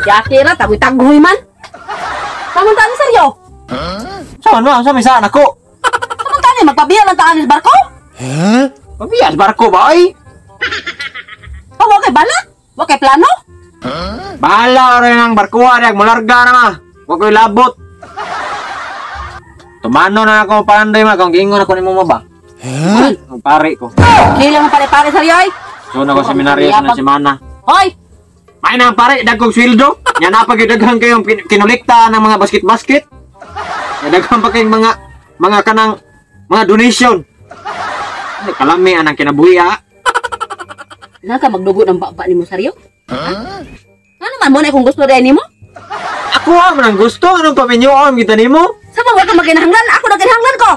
Yakira, tagoy-tagoy man. Samantaan ni seryo. Saan mo? Saan may saan ako? Samantaan ni, magpabiya lang taan ni barko? Pabiyas barko ba ay? Huwag kay bala? Huwag kay plano? Bahala rin ang barkuha niya, mularga na ma. Huwag ko'y labot. Tumano na ako panday ma, kung giingon ako ni mo ba? Ang pare ko. Kaya mo pare-pare seryo ay. So na ko seminaryo sa na semana. Hoy! May na pare, dagkong sweldo. Yan napagdaghang kayong kinulikta ng mga basket-basket. Yan daghang pa kayong mga kanang mga donation. Ay, kalami anang kinabuhi ha. Naka magdugo ng baba ni mo seryo? Ano man mo na kung gusto rin ni mo? Ako ha, manang gusto. Anong paminyoon kita ni mo? Sa mga ka maginahanglan, ako na ginahanglan ko.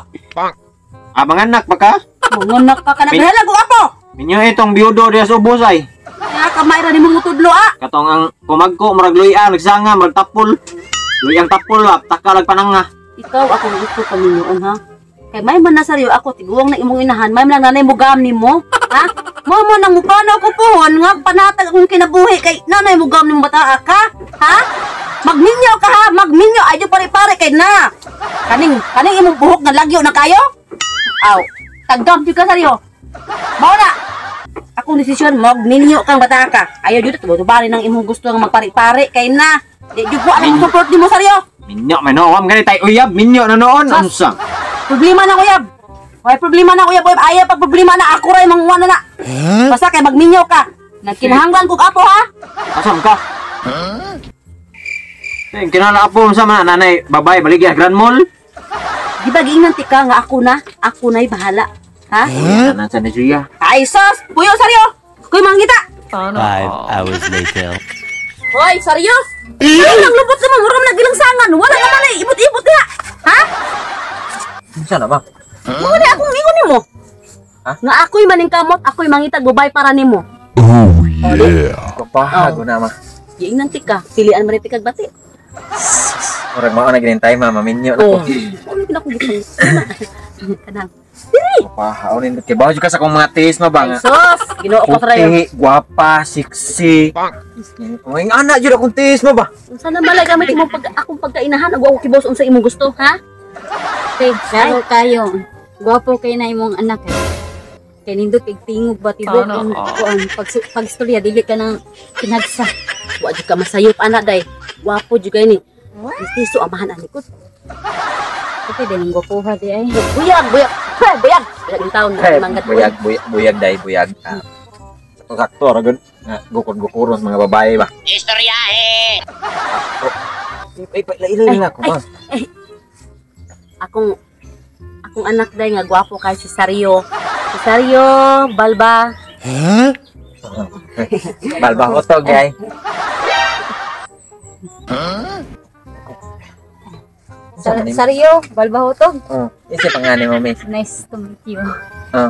Mga anak pa ka? Mungunak pa ka naghalag ako. Minyo itong biyudo diya sa ubos ay. Kaya kamay ra ni mo mutudlo Katong ang kumagko, marag luya, nagsanga, marag tapol. Luyang tapol, takalag pananga. Ikaw ako gusto kaminyoon ha. Kay may man na seryo ako tiguang na imong inahan, may man lang nanay mo gam nimo, ha? Mo nang mukano ko pohon nga panatag akong kinabuhi kay nanay mo gam nimo bata ka, ha? Magminyo ka ha, magminyo ayo pare-pare kay na. Kaning imong buhok nga lagyo na kayo? Aw, tagam jud ka seryo. Mao na. Akong desisyon magminyo kang bata ka. Ayo jud tubari nang imong gusto nga magpare-pare kay na. Di jud ko ang support nimo seryo. Minyo man no, wam gani tay uyab, minyo na noon unsa. Problema na uyab. Why problema na uyab, ayaw pag problema na ako ray manguwan na. Basta kay magminyo ka. Nagkinahanglan kog apo ha. Asam ka? Kinala apo sa man nanay babay baligya Grand Mall. Di ba giingnan ti ka nga ako na'y bahala. Ha? Ana sa ni Julia. Ay sus, puyo seryo. Kuy mangita. 5 hours later. Hoy, seryo? Ay, nang lubot naman, muram na gilangsangan. Wala ka man eh, ibot-ibot ka. Ha? Unsa na ba? Mo ni akong ingon nimo. Ha? Nga ako'y maning kamot, ako'y mangitag bubay para nimo. Oh yeah. Kapahago na ma. Giingnan ti ka, pilian man ti kag bati. Murag mao na ginintay mama minyo na Oh. ko. Ano kinako gitang. Kanang. Dili. Kapahaw nin kay bawo ka sa akong mga tis no ba nga. Sus, Ginoo ko seryo. Puti, guwapa, sexy. Ang anak jud akong tis mo ba? Unsa na malay gamit imong akong pagkainahan, agwa ko kibos unsa imong gusto, ha? Kay saro kayo. Gwapo kay na imong anak eh. Kay nindot kay tingog ba tibok ang kuan pag istorya dili ka nang kinagsa. Wa jud ka masayop anak day. Wapo jud kay ni. Istiso amahan ani ko. Okay din ang gwapo ha di ay. Buyag. Buyag yung taon na manggat Buyag day, buyag. Sakto ra gud. Gukod-gukuron mga babae ba. Istoryahe. Ay, lain ako ba? Akong anak day nga gwapo kay si Sario. Si Sario Balba. Balba ko to, gay. Saryo, balbahotog. Isa pangani mo, miss. Nice to meet you. Oh.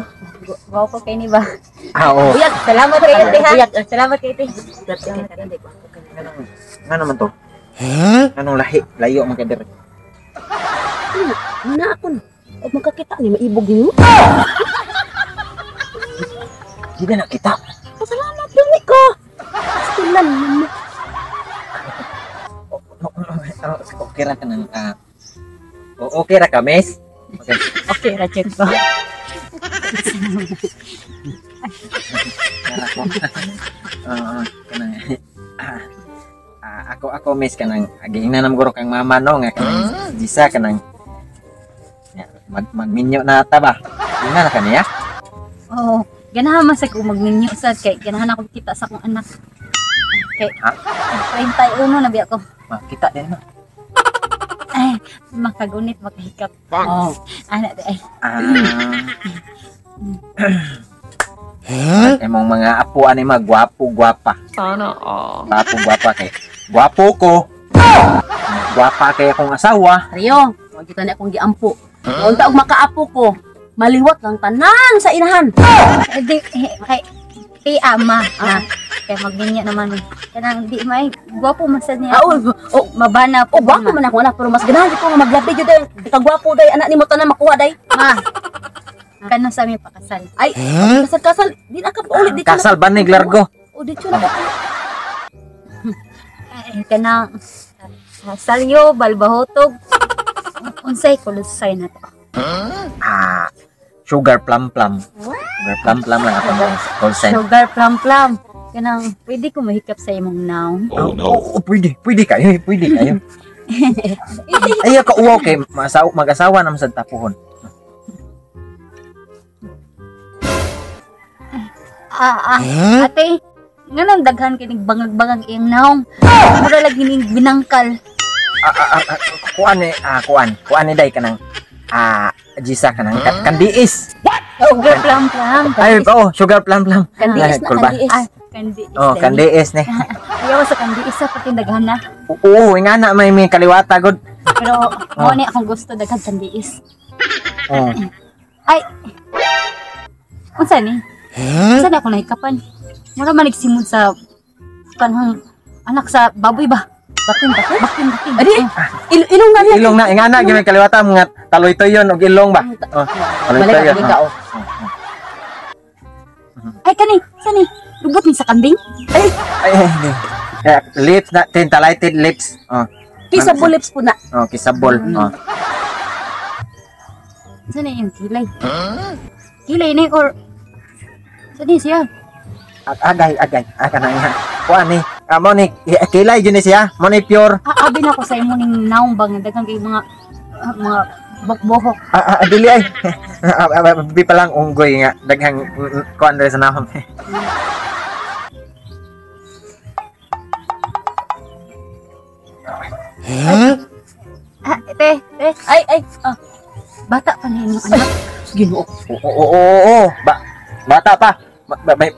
Gwapo kay ni ba? Oo. Buyag. Salamat kay ate ha. Buyag. Salamat kay ate. Nga naman to? Anong lahi? Layo man kay dire. Muna ako na. O magkakita ni maibog niyo. Di na nakita. Pasalamat dili ko. Pastilan mo. Okay ra ka nang okay ra ka, miss? Okay. Okay, ra-check ba? Ako miss kanang giingnan guro kang mama no nga kanang Jisa kanang magminyo na ta ba? Ingnan na kaniya? Oo. Ganahan man sa ko magminyo sad kay ganahan ako kita sa akong anak. Kay 31 na biya ko. Kita din no. Ay, makagunit makahikap. Oh. Ana ay. Emong mga apo ani gwapo gwapa. Sana Gwapo gwapa kay. Gwapo ko. Gwapa kay akong asawa. Rio, wag kita na akong giampo. Unta og makaapo ko. Maliwat lang tanan sa inahan. Di kay ama. Kay magminyo naman. Kanang di may gwapo man sad niya. Mabana po. Gwapo man ako anak, pero mas ganahan ko nga maglabi jud day. Kagwapo day anak nimo tanan makuha day. Ma. Kano sa mi pakasal. Ay, kasal di na ka paulit di. Kasal banig largo. O di na ka. kanang salyo, balbahotog. Unsay kulusay na to? Sugar plum plum. Sugar plum plum lang ako call sign. Sugar plum plum. Kanang pwede ko mahikap sa imong naong. Pwede kayo. Ay, ka uwaw kay mag-asawa naman sa tapuhon. Ate, nga nang daghan kinig bangag-bangag iyang naong. Mura lagi ning binangkal. Kuan ni day kanang Gisa kanang kandiis. Sugar plum plum. Ay, sugar plum plum. Kandiis na Kulba. kandiis. Kandiis. Kandiis ni. Ayaw sa kandiis sa pati daghan na. Oo, nga na may kaliwata god. Pero mo ni akong gusto daghan kandiis. Ay. Unsa ni? Unsa na ako nahikapan? Mura man nagsimod sa kanang anak sa baboy ba? Batin. Adi, ilong na niya. Ilong na, nga na gyud may kaliwata mga taloy-toy yon og ilong ba. Balik Taloy-toy ka, yon. Ay kani, sani? Lubot ni sa kambing? Ay, hindi. Lips na, tintalighted lips. Kisa bulips po na. Kisabol. Sani yung kilay? Kilay ni or sani siya? Agay. Aka na nga. Kuan ni, mo ni kilay jud ni siya. Mo ni pure. Abi na ko sa imo ning naong bang daghang kay mga bokbohok. Dili ay. Bi pa lang unggoy nga daghang kuan diri sa nahom. Te, ay. Bata pa na yung anak. Ginoo. Oo. Bata pa. May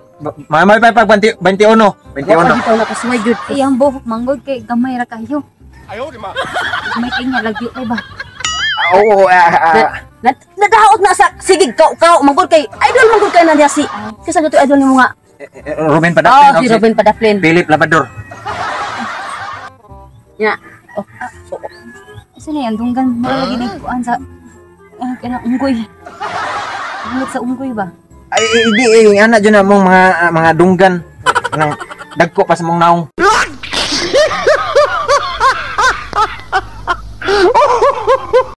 pa 21. 21. Dito na kasuway jud. Iyang buhok manggod kay gamay ra kayo. May kanya lagi ay ba? Oo. Nadaot na sa sigig ka manggod kay idol na niya si. Kasi gato idol nimo nga. Ruben Padaplin. Si Ruben Padaplin. Philip Labrador. Ya. Sino yan? Dunggan mo lagi na kuan sa kanang unggoy. Angat sa unggoy ba? Ay, hindi. Anak dyan na mong mga dunggan. Nang dagko pa sa mong naong.